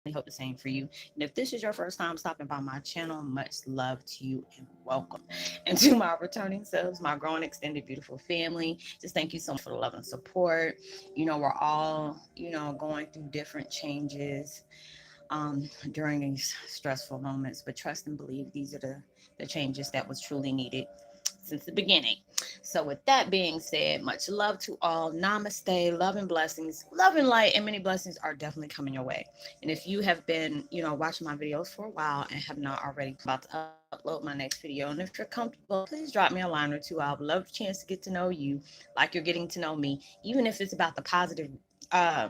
hope the same for you. And if this is your first time stopping by my channel, much love to you and welcome. And to my returning subs, my growing, extended, beautiful family, just thank you so much for the love and support. We're all, going through different changes during these stressful moments, but trust and believe these are the changes that was truly needed since the beginning. So, with that being said, much love to all. Namaste, love and blessings, love and light, and many blessings are definitely coming your way. And if you have been, watching my videos for a while and have not already, about to upload my next video. And if you're comfortable, please drop me a line or two. I would love the chance to get to know you, like you're getting to know me, even if it's about uh,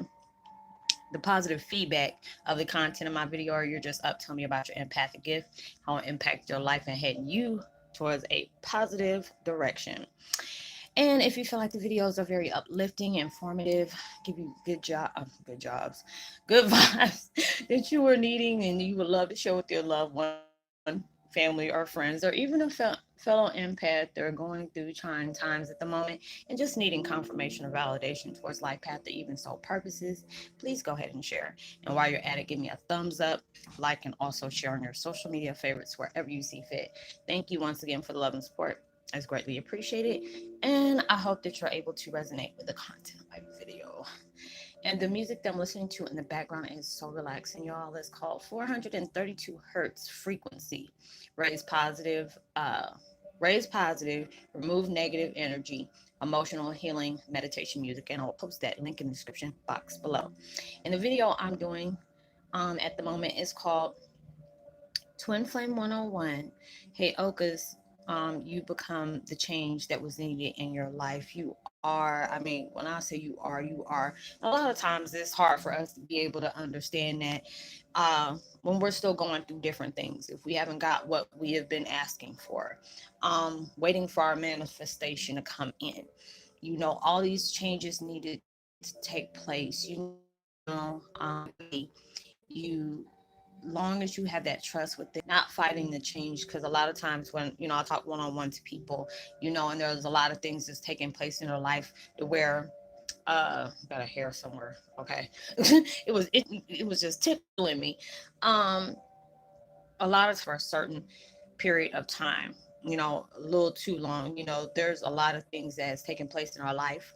the positive feedback of the content of my video, or you're just up telling me about your empathic gift, how it impacts your life and heading you towards a positive direction. And if you feel like the videos are very uplifting, informative, give you good jobs, good vibes that you are needing, and you would love to share with your loved one, family, or friends, or even a fellow empath that are going through trying times at the moment and just needing confirmation or validation towards life path or even soul purposes, please go ahead and share. And while you're at it, give me a thumbs up, like, and also share on your social media favorites wherever you see fit. Thank you once again for the love and support. It's greatly appreciated. And I hope that you're able to resonate with the content of my video. And the music that I'm listening to in the background is so relaxing, y'all. It's called 432 hertz frequency. Raise positive, uh, raise positive, remove negative energy, emotional healing meditation music. And I'll post that link in the description box below. And the video I'm doing at the moment is called Twin Flame 101. Heyokas, you become the change that was needed in your life. You are, I mean, when I say you are, you are. A lot of times it's hard for us to be able to understand that when we're still going through different things. If we haven't got what we have been asking for, waiting for our manifestation to come in. All these changes needed to take place. You long as you have that trust with it, not fighting the change. Because a lot of times when I talk one-on-one to people, and there's a lot of things that's taking place in their life to where got a hair somewhere, okay. It was just tickling me. um a lot of for a certain period of time, a little too long. There's a lot of things that has taken place in our life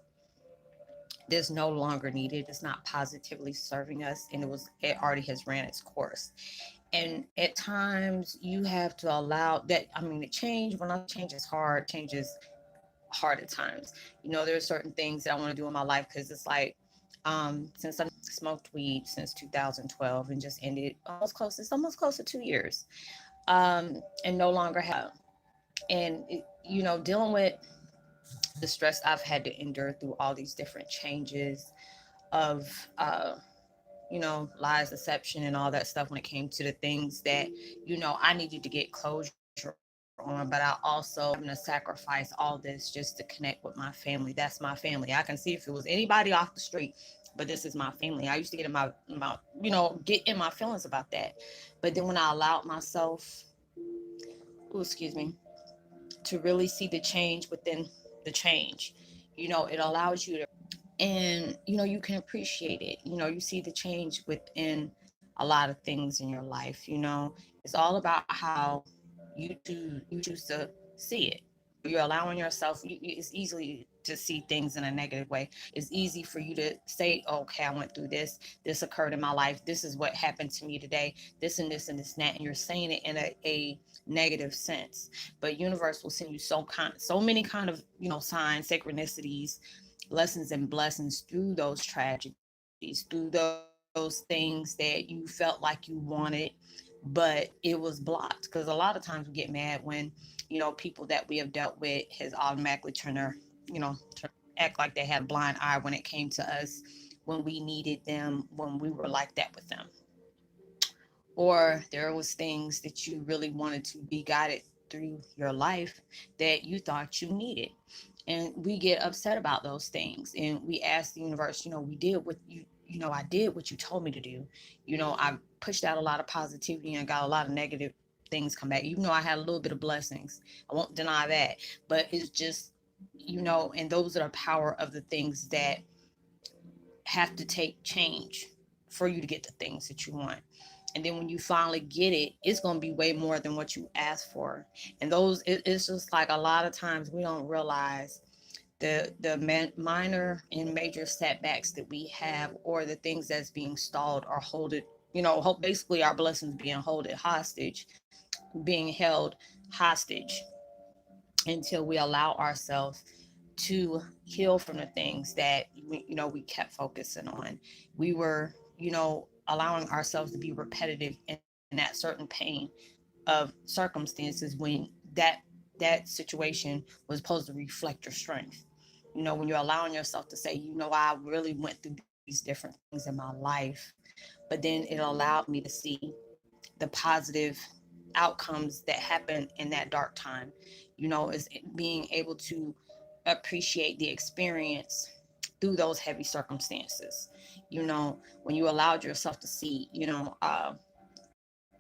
that's no longer needed. It's not positively serving us, and it already has ran its course. And at times you have to allow that. I mean, the change, when I say change is hard, change is hard at times. There's certain things that I want to do in my life, because it's like, since I smoked weed since 2012 and just ended it's almost close to 2 years, and no longer have. And dealing with the stress I've had to endure through all these different changes of lies, deception, and all that stuff, when it came to the things that I needed to get closure on. But I also having to sacrifice all this just to connect with my family. That's my family. I can see if it was anybody off the street, but this is my family. I used to get get in my feelings about that. But then when I allowed myself, excuse me, to really see the change within the change, it allows you to, and you can appreciate it. You see the change within a lot of things in your life. It's all about how you choose to see it. You're allowing yourself, it's easily to see things in a negative way. It's easy for you to say, okay, I went through this occurred in my life, this is what happened to me today, this and this and this and that, and you're saying it in a negative sense. But universe will send you so many kind of signs, synchronicities, lessons, and blessings through those tragedies, through those things that you felt like you wanted, but it was blocked. Because a lot of times we get mad when people that we have dealt with has automatically act like they had a blind eye when it came to us, when we needed them, when we were like that with them. Or there was things that you really wanted to be guided through your life that you thought you needed. And we get upset about those things, and we ask the universe, we did what I did what you told me to do. I pushed out a lot of positivity and got a lot of negative things come back, even though I had a little bit of blessings. I won't deny that. But it's just, and those are the power of the things that have to take change for you to get the things that you want. And then when you finally get it, it's going to be way more than what you asked for. And it's just like a lot of times we don't realize the minor and major setbacks that we have, or the things that's being stalled or hold it, basically our blessings being being held hostage until we allow ourselves to heal from the things that we kept focusing on. We were, allowing ourselves to be repetitive in that certain pain of circumstances when that situation was supposed to reflect your strength. When you're allowing yourself to say, I really went through these different things in my life, but then it allowed me to see the positive outcomes that happen in that dark time. Is being able to appreciate the experience through those heavy circumstances. When you allowed yourself to see, I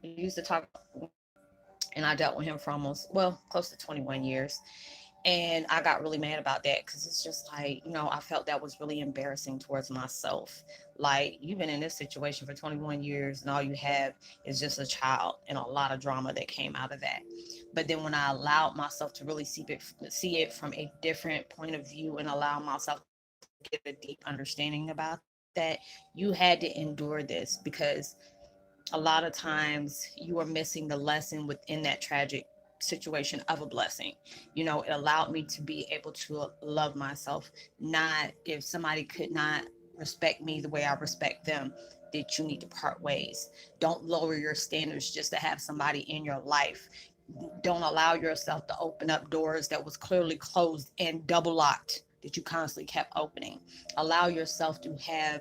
used to talk, and I dealt with him for almost, close to 21 years. And I got really mad about that because it's just like, I felt that was really embarrassing towards myself. Like, you've been in this situation for 21 years and all you have is just a child, and a lot of drama that came out of that. But then when I allowed myself to really see it from a different point of view, and allow myself to get a deep understanding about that, you had to endure this because a lot of times you are missing the lesson within that tragic situation of a blessing. It allowed me to be able to love myself. Not, if somebody could not respect me the way I respect them, that you need to part ways. Don't lower your standards just to have somebody in your life. Don't allow yourself to open up doors that was clearly closed and double locked, that you constantly kept opening. Allow yourself to have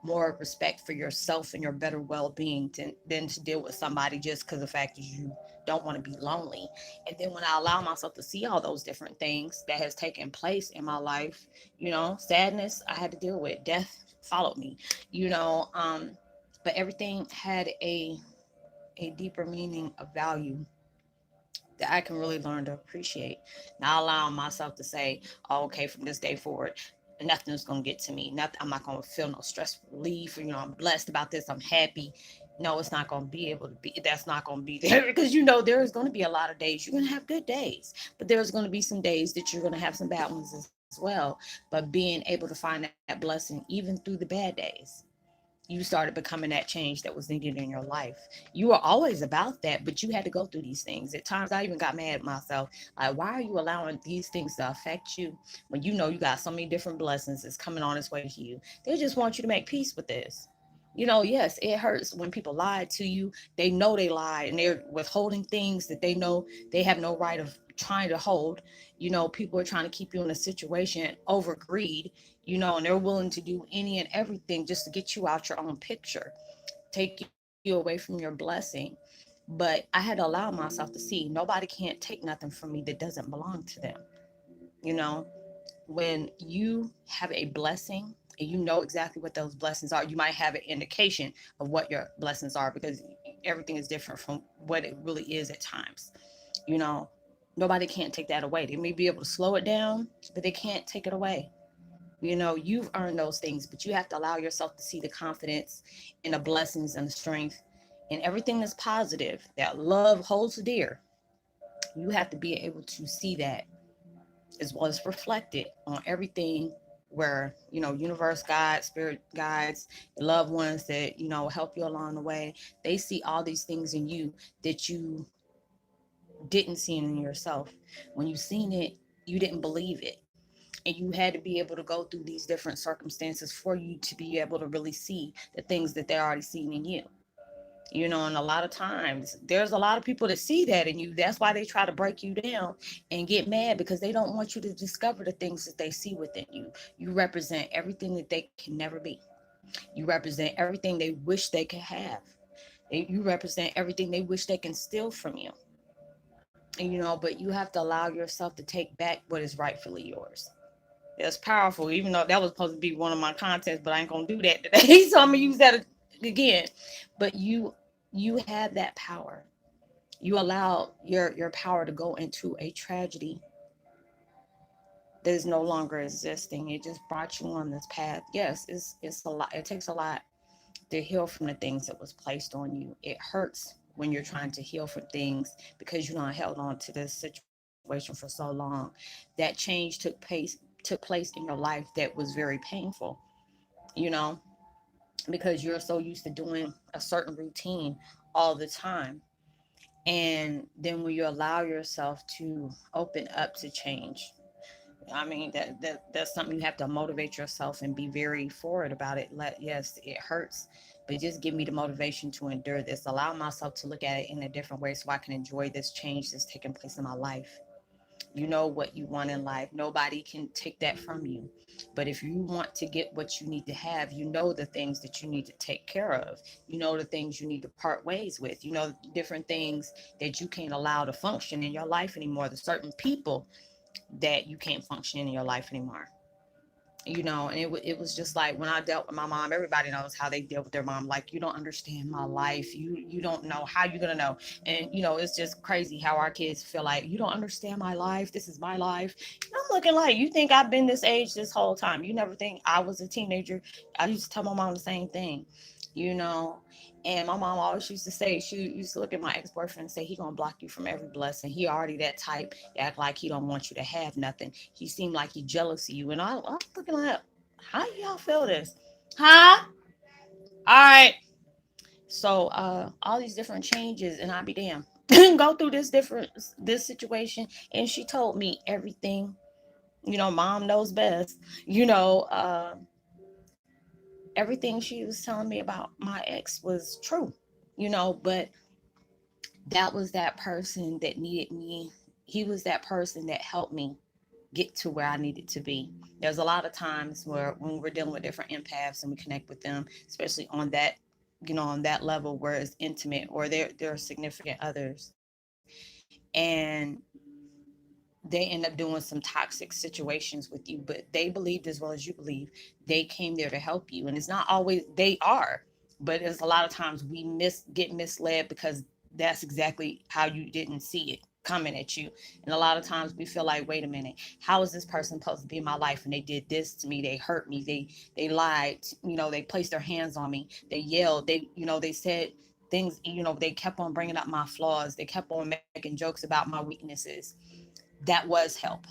more respect for yourself and your better well-being than to deal with somebody just because the fact is you don't want to be lonely. And then when I allow myself to see all those different things that has taken place in my life, sadness I had to deal with, death followed me, you know um but everything had a deeper meaning of value that I can really learn to appreciate. Not allowing myself to say, oh, okay, from this day forward, nothing's gonna get to me. Nothing, I'm not gonna feel no stress relief. I'm blessed about this. I'm happy. No, it's not gonna be able to be. That's not gonna be there because there's gonna be a lot of days. You're gonna have good days, but there's gonna be some days that you're gonna have some bad ones as well. But being able to find that blessing even through the bad days, you started becoming that change that was needed in your life. You were always about that, but you had to go through these things. At times, I even got mad at myself. Like, why are you allowing these things to affect you when you got so many different blessings that's coming on its way to you? They just want you to make peace with this. Yes, it hurts when people lie to you. They know they lied and they're withholding things that they know they have no right of trying to hold. People are trying to keep you in a situation over greed, and they're willing to do any and everything just to get you out your own picture, take you away from your blessing. But I had to allow myself to see nobody can't take nothing from me that doesn't belong to them. You know, when you have a blessing and you know exactly what those blessings are, you might have an indication of what your blessings are because everything is different from what it really is at times. You know, Nobody can't take that away. They may be able to slow it down, but they can't take it away. You've earned those things, but you have to allow yourself to see the confidence and the blessings and the strength and everything that's positive that love holds dear. You have to be able to see that as well as reflected on everything where universe guides, spirit guides, loved ones that help you along the way. They see all these things in you that you didn't see in yourself. When you seen it, you didn't believe it, and you had to be able to go through these different circumstances for you to be able to really see the things that they're already seeing in you. And a lot of times there's a lot of people that see that in you. That's why they try to break you down and get mad because they don't want you to discover the things that they see within you. You represent everything that they can never be. You represent everything they wish they could have. You represent everything they wish they can steal from you. But you have to allow yourself to take back what is rightfully yours. That's powerful, even though that was supposed to be one of my contents, but I ain't gonna do that today. So I'm gonna use that again. But you have that power. You allow your power to go into a tragedy that is no longer existing. It just brought you on this path. Yes, it's a lot. It takes a lot, to heal from the things that was placed on you. It hurts when you're trying to heal from things because you know held on to this situation for so long. That change took place in your life that was very painful, you know, because you're so used to doing a certain routine all the time. And then when you allow yourself to open up to change, I mean that's something you have to motivate yourself and be very forward about it. Yes, it hurts, but just give me the motivation to endure this. Allow myself to look at it in a different way so I can enjoy this change that's taking place in my life. You know what you want in life. Nobody can take that from you. But if you want to get what you need to have, you know the things that you need to take care of. You know the things you need to part ways with. You know different things that you can't allow to function in your life anymore. The certain people that you can't function in your life anymore. You know, and it was just like when I dealt with my mom, everybody knows how they deal with their mom. Like, you don't understand my life. You don't know how you're gonna know. And you know, it's just crazy how our kids feel like you don't understand my life. This is my life. And I'm looking like, you think I've been this age this whole time? You never think I was a teenager? I used to tell my mom the same thing, you know. And my mom always used to say, she used to look at my ex-boyfriend and say, he gonna block you from every blessing. He already that type, act like he don't want you to have nothing. He seemed like he jealous of you. And I'm looking like, how y'all feel this? Huh? All right. So all these different changes, and I be damn. Go through this situation. And she told me everything. You know, mom knows best. You know, everything she was telling me about my ex was true. You know, but that was that person that needed me. He was that person that helped me get to where I needed to be. There's a lot of times where when we're dealing with different empaths and we connect with them, especially on that, you know, on that level where it's intimate or they're significant others, and they end up doing some toxic situations with you, but they believed as well as you believe. They came there to help you, and it's not always they are, but there's a lot of times we get misled because that's exactly how you didn't see it coming at you. And a lot of times we feel like, wait a minute, how is this person supposed to be in my life? And they did this to me, they hurt me, they lied, you know, they placed their hands on me, they yelled, they, you know, they said things, you know, they kept on bringing up my flaws, they kept on making jokes about my weaknesses. That was help.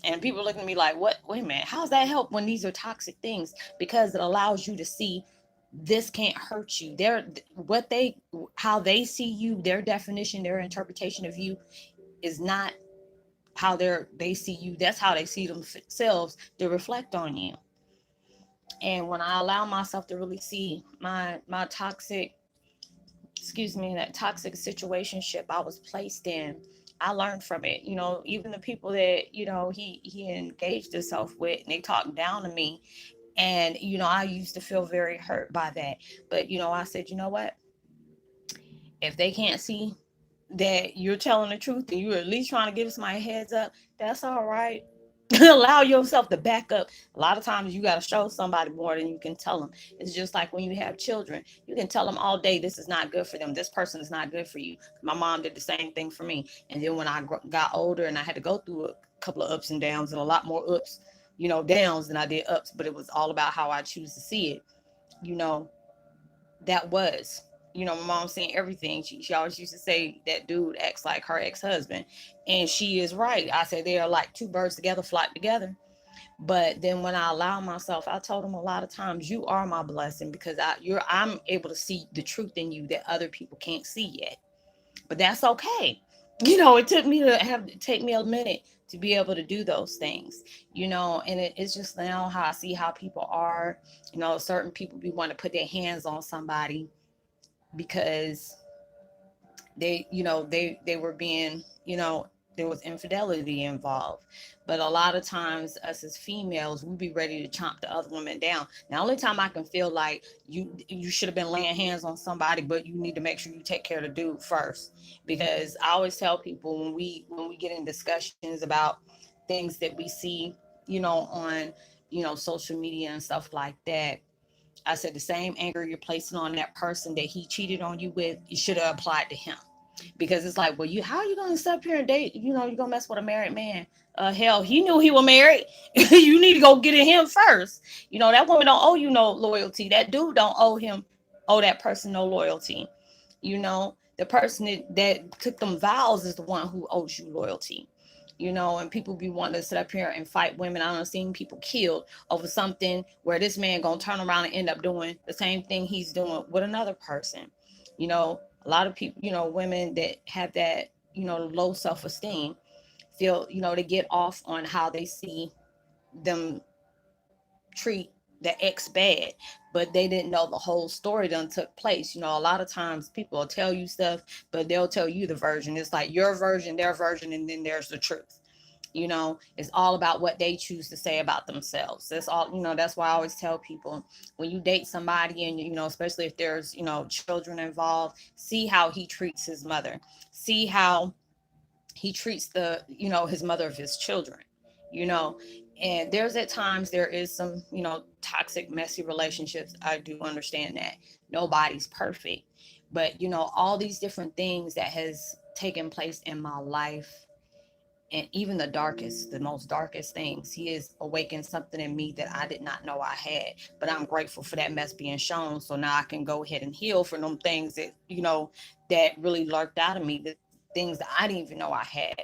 And people looking at me like, what? Wait a minute. How's that help when these are toxic things? Because it allows you to see this can't hurt you. How they see you, their definition, their interpretation of you is not how they see you. That's how they see themselves to reflect on you. And when I allow myself to really see my toxic, excuse me, that toxic situationship I was placed in, I learned from it. You know, even the people that, you know, he engaged himself with, and they talked down to me. And, you know, I used to feel very hurt by that. But, you know, I said, you know what? If they can't see that you're telling the truth and you're at least trying to give somebody a heads up, that's all right. Allow yourself to back up. A lot of times you got to show somebody more than you can tell them. It's just like when you have children, you can tell them all day this is not good for them, this person is not good for you. My mom did the same thing for me. And then when I got older and I had to go through a couple of ups and downs, and a lot more ups, you know, downs than I did ups, but it was all about how I choose to see it. You know, that was, you know, my mom saying everything. She always used to say that dude acts like her ex-husband, and she is right. I said they are like two birds together, flock together. But then when I allow myself, I told him a lot of times, you are my blessing, because I'm able to see the truth in you that other people can't see yet. But that's okay. You know, it took me to take me a minute to be able to do those things, you know. And it's just now how I see how people are. You know, certain people be want to put their hands on somebody because they, you know, they were being, you know, there was infidelity involved. But a lot of times us as females, we be ready to chomp the other woman down. Now, only time I can feel like you should have been laying hands on somebody, but you need to make sure you take care of the dude first. Because I always tell people when we get in discussions about things that we see, you know, on, you know, social media and stuff like that, I said the same anger you're placing on that person that he cheated on you with, you should have applied to him. Because it's like, well, how are you gonna sit up here and date? You know, you're gonna mess with a married man. Hell, he knew he was married. You need to go get at him first. You know, that woman don't owe you no loyalty. That dude don't owe him owe that person no loyalty. The person that took them vows is the one who owes you loyalty. And people be wanting to sit up here and fight women. I don't seen people killed over something where this man gonna turn around and end up doing the same thing he's doing with another person. A lot of people, women that have that, low self-esteem feel, they get off on how they see them treat the ex bad, but they didn't know the whole story done took place. A lot of times people will tell you stuff, but they'll tell you the version. It's like your version, their version, and then there's the truth. It's all about what they choose to say about themselves. That's all. That's why I always tell people, when you date somebody, and especially if there's children involved, see how he treats his mother, see how he treats the his mother of his children. you know and there's at times there is some toxic, messy relationships. I do understand that nobody's perfect, but all these different things that has taken place in my life, and even the most darkest things, he has awakened something in me that I did not know I had. But I'm grateful for that mess being shown, so now I can go ahead and heal from them things that that really lurked out of me, the things that I didn't even know I had.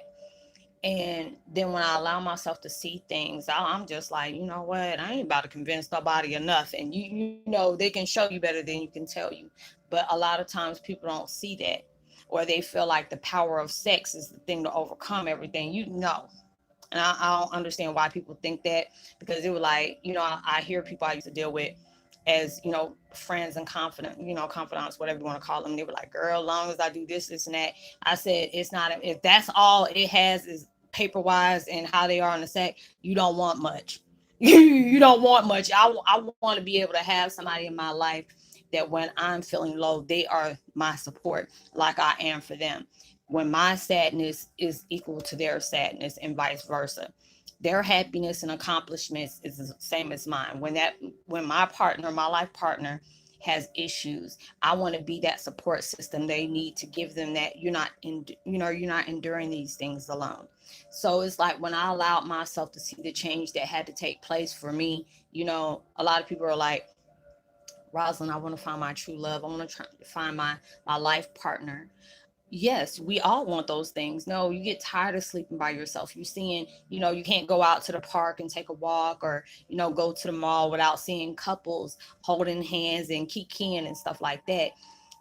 And then when I allow myself to see things, I'm just like, you know what? I ain't about to convince nobody or nothing. They can show you better than you can tell you. But a lot of times people don't see that, or they feel like the power of sex is the thing to overcome everything. And I don't understand why people think that, because it was like, I hear people I used to deal with as, friends and confidants, whatever you want to call them. They were like, girl, as long as I do this and that. I said, it's not, if that's all it has is paper wise and how they are on the set, you don't want much. You don't want much. I want to be able to have somebody in my life that when I'm feeling low, they are my support, like I am for them. When my sadness is equal to their sadness, and vice versa. Their happiness and accomplishments is the same as mine. When my partner, my life partner, has issues, I want to be that support system they need to give them that you're not enduring these things alone. So it's like when I allowed myself to see the change that had to take place for me, a lot of people are like, Roslynn, I want to find my true love. I want to try to find my life partner. Yes, we all want those things. No, you get tired of sleeping by yourself. You're seeing, you can't go out to the park and take a walk, or, go to the mall without seeing couples holding hands and kikiing and stuff like that,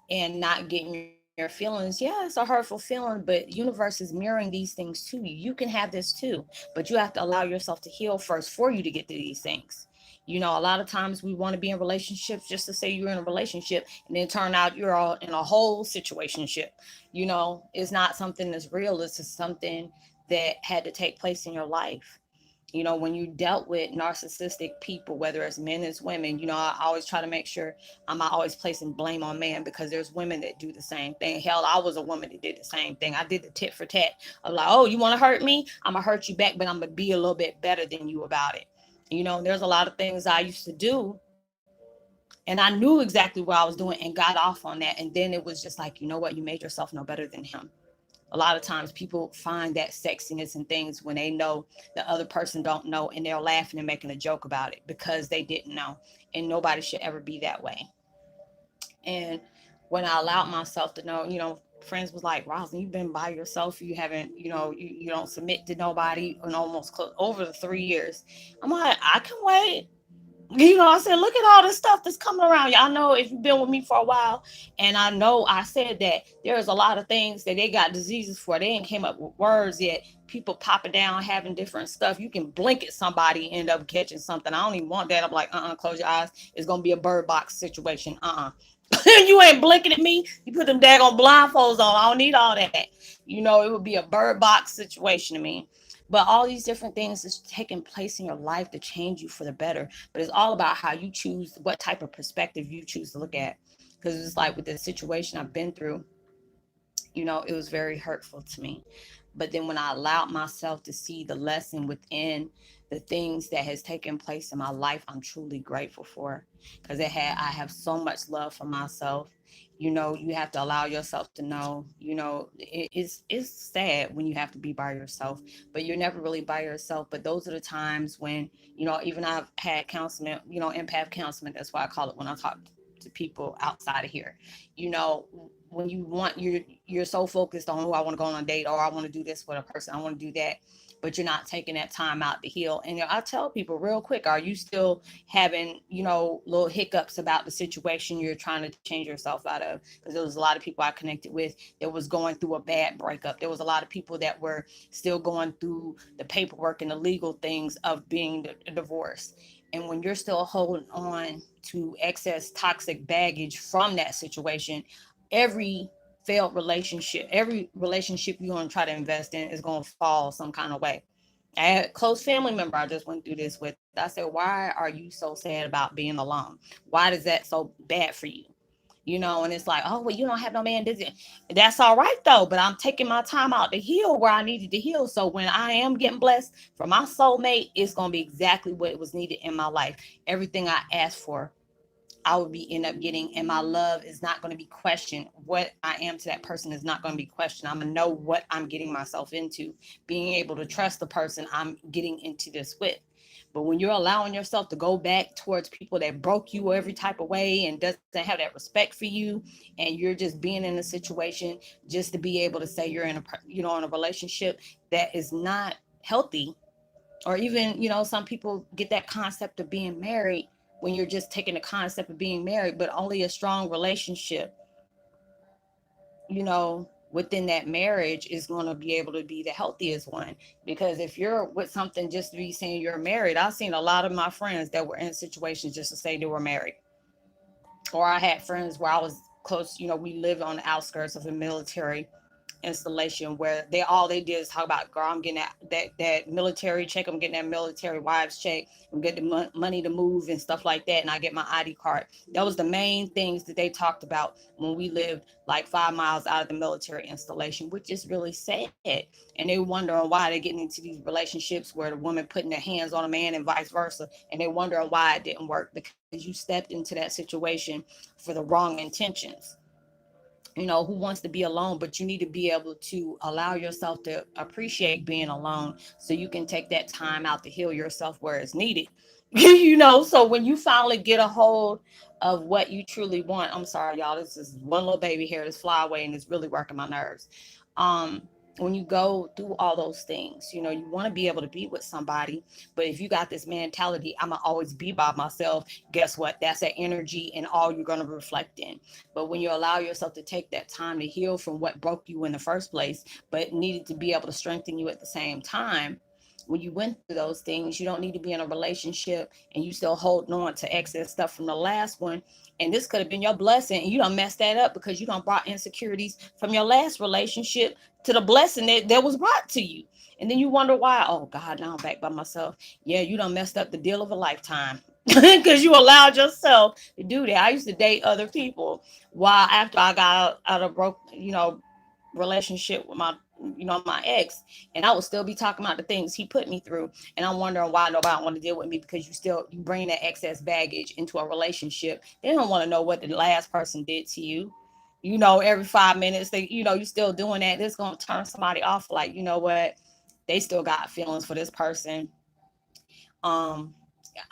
and not getting your feelings. Yeah, it's a hurtful feeling, but universe is mirroring these things to you. You can have this too, but you have to allow yourself to heal first for you to get to these things. A lot of times we want to be in relationships just to say you're in a relationship, and then turn out you're all in a whole situationship. It's not something that's real. It's just something that had to take place in your life. When you dealt with narcissistic people, whether it's men as women, I always try to make sure I'm not always placing blame on man, because there's women that do the same thing. Hell, I was a woman that did the same thing. I did the tit for tat of like, oh, you want to hurt me? I'm going to hurt you back, but I'm going to be a little bit better than you about it. There's a lot of things I used to do, and I knew exactly what I was doing and got off on that. And then it was just like, you know what? You made yourself no better than him. A lot of times people find that sexiness in things when they know the other person don't know, and they're laughing and making a joke about it because they didn't know. And nobody should ever be that way. And when I allowed myself to know, friends was like, Roslyn, you've been by yourself. You haven't, you don't submit to nobody in almost over the 3 years. I'm like, I can wait. I said, look at all this stuff that's coming around. Y'all know, if you've been with me for a while, and I know I said that there's a lot of things that they got diseases for. They ain't came up with words yet. People popping down, having different stuff. You can blink at somebody, end up catching something. I don't even want that. I'm like, close your eyes. It's going to be a bird box situation. You ain't blinking at me. You put them daggone blindfolds on. I don't need all that. It would be a bird box situation to me. But all these different things is taking place in your life to change you for the better. But it's all about how you choose, what type of perspective you choose to look at. Because it's like with the situation I've been through, it was very hurtful to me. But then when I allowed myself to see the lesson within the things that has taken place in my life, I'm truly grateful for, because I have so much love for myself. You have to allow yourself to know, it's sad when you have to be by yourself, but you're never really by yourself. But those are the times when, even I've had counseling, empath counseling. That's why I call it, when I talk to people outside of here. You know, when you want, you're so focused on, oh, I want to go on a date, or I want to do this with a person, I want to do that, but you're not taking that time out to heal. And I tell people real quick, are you still having, little hiccups about the situation you're trying to change yourself out of? Because there was a lot of people I connected with that was going through a bad breakup. There was a lot of people that were still going through the paperwork and the legal things of being divorced. And when you're still holding on to excess toxic baggage from that situation, every failed relationship, every relationship you're going to try to invest in is going to fall some kind of way. I had a close family member I just went through this with. I said, why are you so sad about being alone? Why is that so bad for you? And it's like, oh, well, you don't have no man. That's all right, though. But I'm taking my time out to heal where I needed to heal. So when I am getting blessed from my soulmate, it's going to be exactly what was needed in my life. Everything I asked for, I would be end up getting, and my love is not going to be questioned. What I am to that person is not going to be questioned. I'm going to know what I'm getting myself into, being able to trust the person I'm getting into this with. But when you're allowing yourself to go back towards people that broke you every type of way and doesn't have that respect for you, and you're just being in a situation just to be able to say you're in a relationship that is not healthy, or even some people get that concept of being married, when you're just taking the concept of being married, but only a strong relationship within that marriage is going to be able to be the healthiest one. Because if you're with something just to be saying you're married, I've seen a lot of my friends that were in situations just to say they were married. Or I had friends where I was close, we lived on the outskirts of a military installation where they did is talk about, girl, I'm getting that military check, I'm getting that military wives check, I'm getting the money to move and stuff like that, and I get my ID card. That was the main things that they talked about when we lived like 5 miles out of the military installation, which is really sad. And they wondering why they're getting into these relationships where the woman putting their hands on a man and vice versa, and they wondering why it didn't work, because you stepped into that situation for the wrong intentions. Who wants to be alone, but you need to be able to allow yourself to appreciate being alone so you can take that time out to heal yourself where it's needed. So when you finally get a hold of what you truly want, I'm sorry, y'all, this is one little baby hair that's fly away and it's really working my nerves. Um, when you go through all those things, you want to be able to be with somebody. But if you got this mentality, I'm going to always be by myself, guess what? That's that energy and all you're going to reflect in. But when you allow yourself to take that time to heal from what broke you in the first place, but needed to be able to strengthen you at the same time, when you went through those things, you don't need to be in a relationship and you still holding on to excess stuff from the last one. And this could have been your blessing, and you don't mess that up because you don't brought insecurities from your last relationship to the blessing that was brought to you. And then you wonder why, oh God, now I'm back by myself. Yeah, you done messed up the deal of a lifetime. Because you allowed yourself to do that. I used to date other people while after I got out of broke, relationship with my ex, and I would still be talking about the things he put me through. And I'm wondering why nobody want to deal with me, because you bring that excess baggage into a relationship. They don't want to know what the last person did to you. Every 5 minutes, you still doing that. This gonna turn somebody off. Like, what? They still got feelings for this person. Um,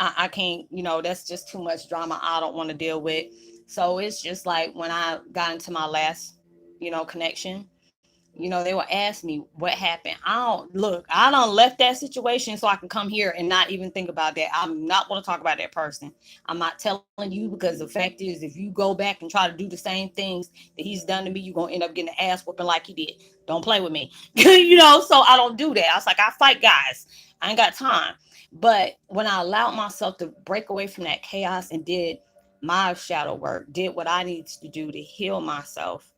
I can't, that's just too much drama I don't want to deal with. So it's just like when I got into my last, connection, they will ask me what happened. I don't left that situation so I can come here and not even think about that. I'm not going to talk about that person. I'm not telling you, because the fact is, if you go back and try to do the same things that he's done to me, you're going to end up getting an ass whooping like he did. Don't play with me. So I don't do that. I was like, I fight guys. I ain't got time. But when I allowed myself to break away from that chaos and did my shadow work, did what I needed to do to heal myself,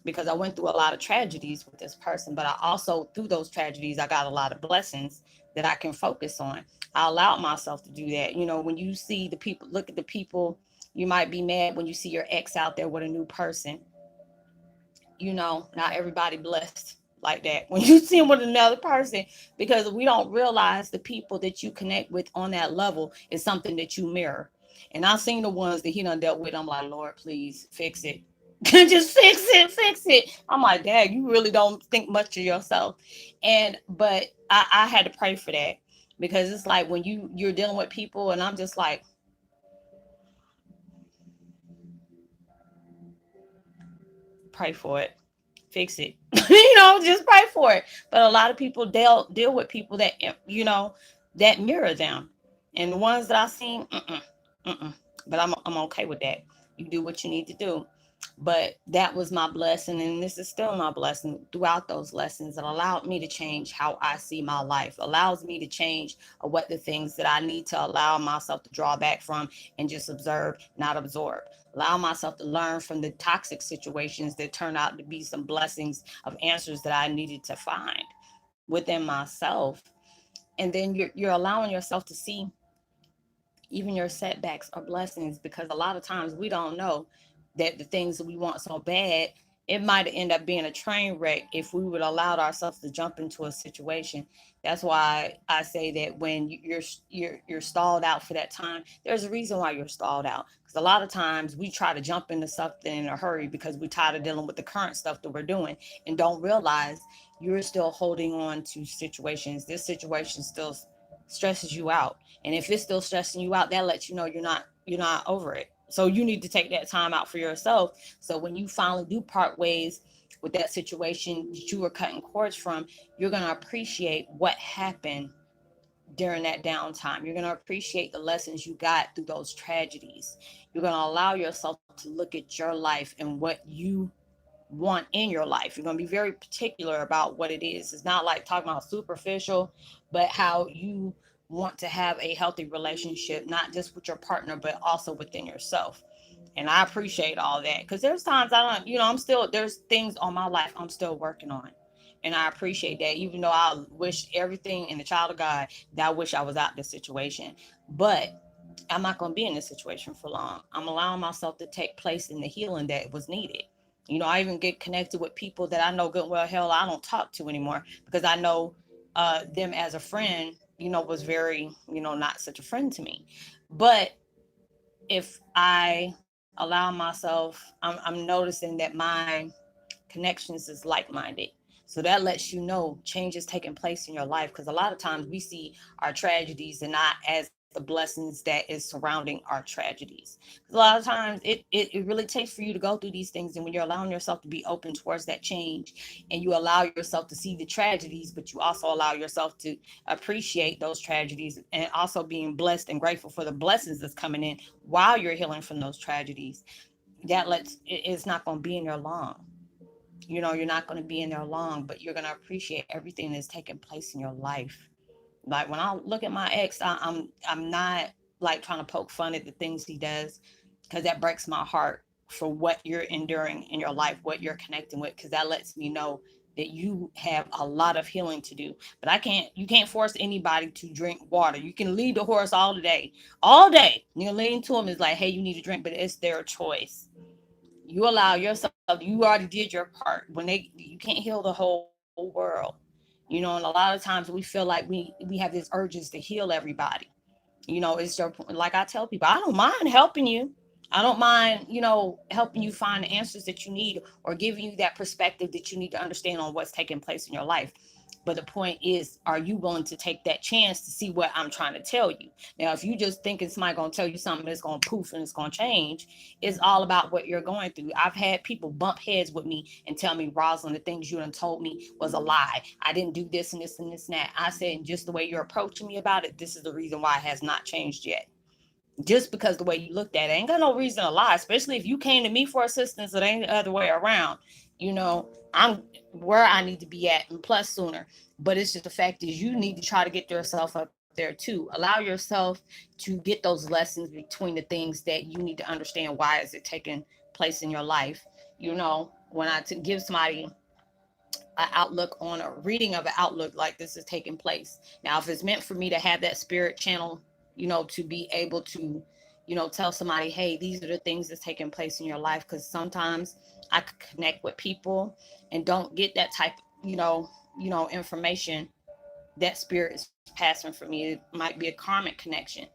because I went through a lot of tragedies with this person, but I also, through those tragedies, I got a lot of blessings that I can focus on. I allowed myself to do that. When you see the people, look at the people, you might be mad when you see your ex out there with a new person. Not everybody blessed like that when you see him with another person, because we don't realize the people that you connect with on that level is something that you mirror. And I've seen the ones that he done dealt with. I'm like, Lord, please fix it. Just fix it. I'm like, Dad, you really don't think much of yourself. But I had to pray for that, because it's like when you're dealing with people, and I'm just like, pray for it, fix it. Just pray for it. But a lot of people, they'll deal with people that that mirror them, and the ones that I've seen, mm-mm. But I'm okay with that. You do what you need to do. But that was my blessing, and this is still my blessing throughout those lessons. It allowed me to change how I see my life, allows me to change what the things that I need to allow myself to draw back from and just observe, not absorb. Allow myself to learn from the toxic situations that turn out to be some blessings of answers that I needed to find within myself. And then you're allowing yourself to see even your setbacks are blessings, because a lot of times we don't know that the things that we want so bad, it might end up being a train wreck if we would allow ourselves to jump into a situation. That's why I say that when you're stalled out for that time, there's a reason why you're stalled out. Because a lot of times we try to jump into something in a hurry because we're tired of dealing with the current stuff that we're doing and don't realize you're still holding on to situations. This situation still stresses you out, and if it's still stressing you out, that lets you know you're not over it. So you need to take that time out for yourself. So when you finally do part ways with that situation that you were cutting cords from, you're going to appreciate what happened during that downtime. You're going to appreciate the lessons you got through those tragedies. You're going to allow yourself to look at your life and what you want in your life. You're going to be very particular about what it is. It's not like talking about superficial, but how you want to have a healthy relationship, not just with your partner, but also within yourself. And I appreciate all that, because there's times I don't, there's things on my life I'm still working on. And I appreciate that, even though I wish everything in the child of God that I wish I was out this situation. But I'm not going to be in this situation for long. I'm allowing myself to take place in the healing that was needed. I even get connected with people that I know good and well hell I don't talk to anymore, because I know them as a friend, was very, not such a friend to me. But if I allow myself, I'm noticing that my connections is like-minded. So that lets you know change is taking place in your life, because a lot of times we see our tragedies and not as the blessings that is surrounding our tragedies. A lot of times it really takes for you to go through these things, and when you're allowing yourself to be open towards that change, and you allow yourself to see the tragedies, but you also allow yourself to appreciate those tragedies, and also being blessed and grateful for the blessings that's coming in while you're healing from those tragedies, that it's not going to be in your long. You're not going to be in there long, but you're going to appreciate everything that's taking place in your life. Like when I look at my ex, I'm not like trying to poke fun at the things he does, because that breaks my heart for what you're enduring in your life, what you're connecting with, because that lets me know that you have a lot of healing to do. But you can't force anybody to drink water. You can lead the horse all day. You can lean to him, is like, hey, you need to drink, but it's their choice. You allow yourself, you already did your part. You can't heal the whole world. And a lot of times we feel like we have these urges to heal everybody. It's like I tell people, I don't mind helping you. I don't mind, helping you find the answers that you need, or giving you that perspective that you need to understand on what's taking place in your life. But the point is, are you willing to take that chance to see what I'm trying to tell you? Now, if you just thinking somebody going to tell you something that's going to poof and it's going to change, it's all about what you're going through. I've had people bump heads with me and tell me, Roslynn, the things you done told me was a lie. I didn't do this and this and this and that. I said, just the way you're approaching me about it, this is the reason why it has not changed yet. Just because the way you looked at it, ain't got no reason to lie, especially if you came to me for assistance. It ain't the other way around. I'm where I need to be at, and plus sooner. But it's just the fact is, you need to try to get yourself up there too. Allow yourself to get those lessons between the things that you need to understand. Why is it taking place in your life? When I give somebody an outlook on a reading of an outlook like this is taking place. Now, if it's meant for me to have that spirit channel, to be able to, tell somebody, hey, these are the things that's taking place in your life. Because sometimes I could connect with people and don't get that type, information that spirit is passing for me. It might be a karmic connection.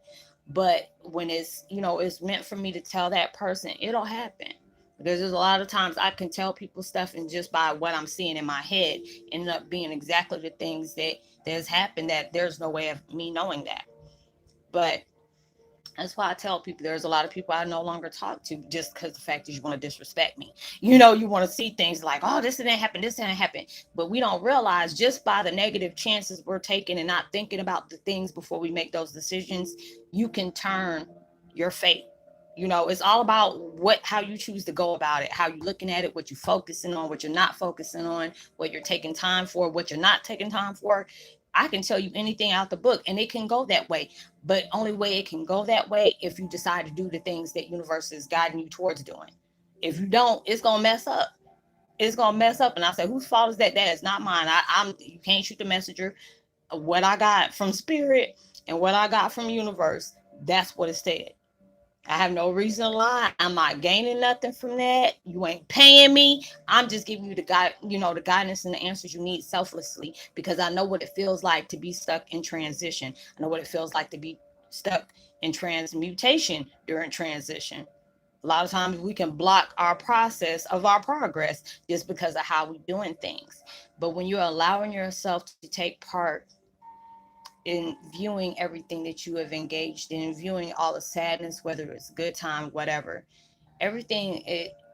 But when it's meant for me to tell that person, it'll happen. Because there's a lot of times I can tell people stuff, and just by what I'm seeing in my head ended up being exactly the things that has happened, that there's no way of me knowing that. But That's why I tell people there's a lot of people I no longer talk to just because the fact is you want to disrespect me. You want to see things like, oh, this didn't happen, this didn't happen. But we don't realize just by the negative chances we're taking and not thinking about the things before we make those decisions, you can turn your fate. It's all about how you choose to go about it, how you're looking at it, what you're focusing on, what you're not focusing on, what you're taking time for, what you're not taking time for. I can tell you anything out the book and it can go that way. But only way it can go that way if you decide to do the things that universe is guiding you towards doing. If you don't, it's gonna mess up. It's gonna mess up. And I say, whose fault is that? That is not mine. I'm You can't shoot the messenger. What I got from spirit and what I got from universe, that's what it said. I have no reason to lie. I'm not gaining nothing from that. You ain't paying me. I'm just giving you the guidance and the answers you need selflessly because I know what it feels like to be stuck in transition. I know what it feels like to be stuck in transmutation during transition. A lot of times we can block our process of our progress just because of how we're doing things. But when you're allowing yourself to take part in viewing everything that you have engaged in, viewing all the sadness, whether it's good time, whatever,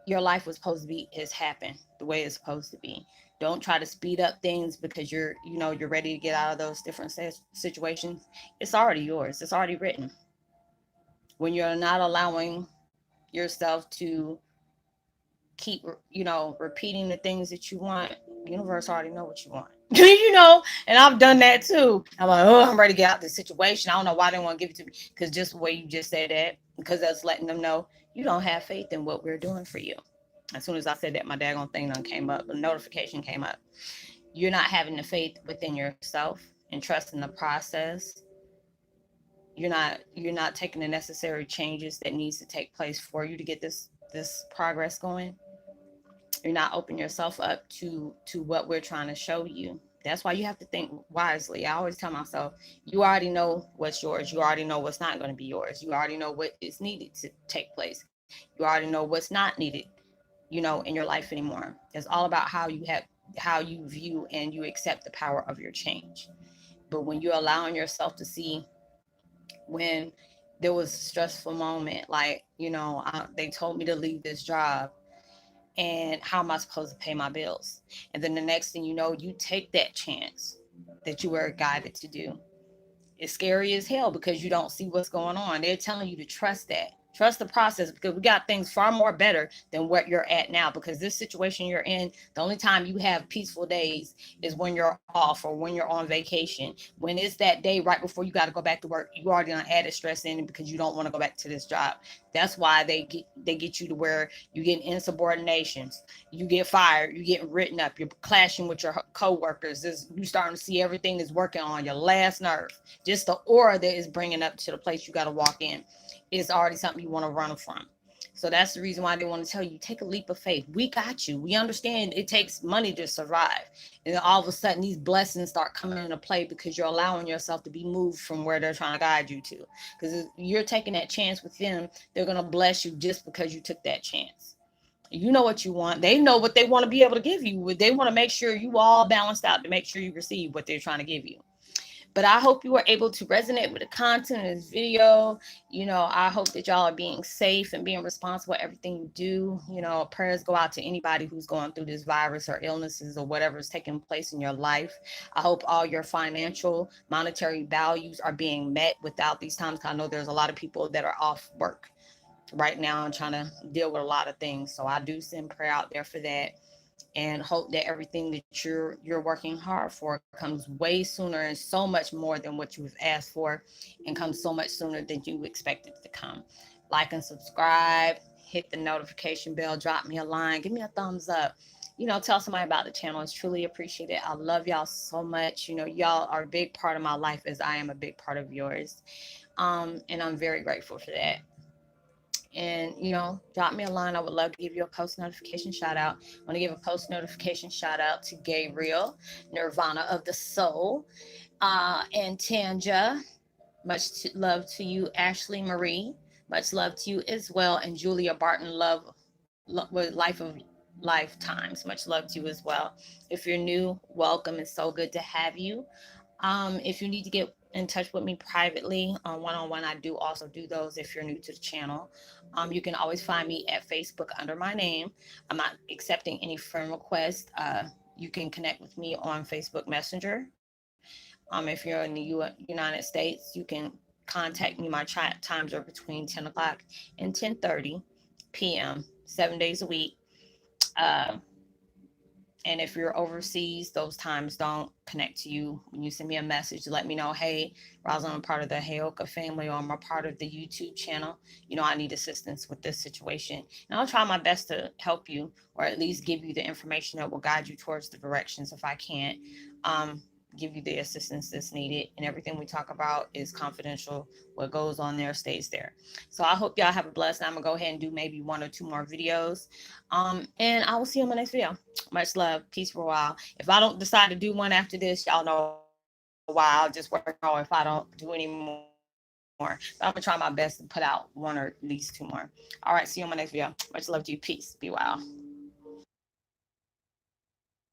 your life was supposed to be has happened the way it's supposed to be. Don't try to speed up things because you're ready to get out of those different situations. It's already yours. It's already written. When you're not allowing yourself to keep repeating the things that you want, the universe already know what you want. And I've done that too. I'm like, oh, I'm ready to get out of this situation. I don't know why they want to give it to me, because just the way you just said that, because that's letting them know you don't have faith in what we're doing for you. As soon as I said that, my daggone thing done came up, a notification came up. You're not having the faith within yourself and trusting the process. You're not taking the necessary changes that needs to take place for you to get this progress going. You're not opening yourself up to what we're trying to show you. That's why you have to think wisely. I always tell myself, you already know what's yours. You already know what's not going to be yours. You already know what is needed to take place. You already know what's not needed, in your life anymore. It's all about how you view and you accept the power of your change. But when you're allowing yourself to see when there was a stressful moment, like, they told me to leave this job, and how am I supposed to pay my bills? And then the next thing you know, you take that chance that you were guided to do. It's scary as hell because you don't see what's going on. They're telling you to trust that. Trust the process, because we got things far more better than what you're at now. Because this situation you're in, the only time you have peaceful days is when you're off or when you're on vacation. When it's that day right before you got to go back to work, you already done added stress in because you don't want to go back to this job. That's why they get you to where you get insubordinations, you get fired, you get written up, you're clashing with your coworkers. You starting to see everything is working on your last nerve. Just the aura that is bringing up to the place you got to walk in is already something you want to run from. So that's the reason why they want to tell you, take a leap of faith. We got you. We understand it takes money to survive. And then all of a sudden these blessings start coming into play because you're allowing yourself to be moved from where they're trying to guide you to. Because you're taking that chance with them, they're going to bless you just because you took that chance. You know what you want. They know what they want to be able to give you. They want to make sure you all balanced out to make sure you receive what they're trying to give you. But I hope you were able to resonate with the content of this video. I hope that y'all are being safe and being responsible with everything you do. Prayers go out to anybody who's going through this virus or illnesses or whatever is taking place in your life. I hope all your financial, monetary values are being met without these times. I know there's a lot of people that are off work right now and trying to deal with a lot of things. So I do send prayer out there for that, and hope that everything that you're working hard for comes way sooner and so much more than what you've asked for, and comes so much sooner than you expected to come. Like and subscribe, hit the notification bell, drop me a line, give me a thumbs up. Tell somebody about the channel. It's truly appreciated. I love y'all so much. Y'all are a big part of my life as I am a big part of yours. And I'm very grateful for that. And drop me a line. I would love to give you a post notification shout out. I want to give a post notification shout out to Gabriel, Nirvana of the Soul, and Tanja. Love to you. Ashley Marie, much love to you as well. And Julia Barton, with Life of Lifetimes, much love to you as well. If you're new, welcome. It's so good to have you. If you need to get in touch with me privately on one-on-one, I do also do those if you're new to the channel. You can always find me at Facebook under my name. I'm not accepting any friend requests. You can connect with me on Facebook Messenger. If you're in the United States, you can contact me. My chat times are between 10 o'clock and 10:30 p.m. 7 days a week. Uh, And if you're overseas, those times don't connect to you. When you send me a message, let me know, hey, Roslynn, I'm part of the Heyoka family, or I'm a part of the YouTube channel. I need assistance with this situation. And I'll try my best to help you, or at least give you the information that will guide you towards the directions if I can't. Give you the assistance that's needed. And everything we talk about is confidential. What goes on there stays there. So I hope y'all have a blessed. I'm gonna go ahead and do maybe one or two more videos. And I will see you in my next video. Much love. Peace for a while. If I don't decide to do one after this, y'all know why. I'll just work on if I don't do any more. But I'm gonna try my best to put out one or at least two more. All right, see you on my next video. Much love to you. Peace. Be well.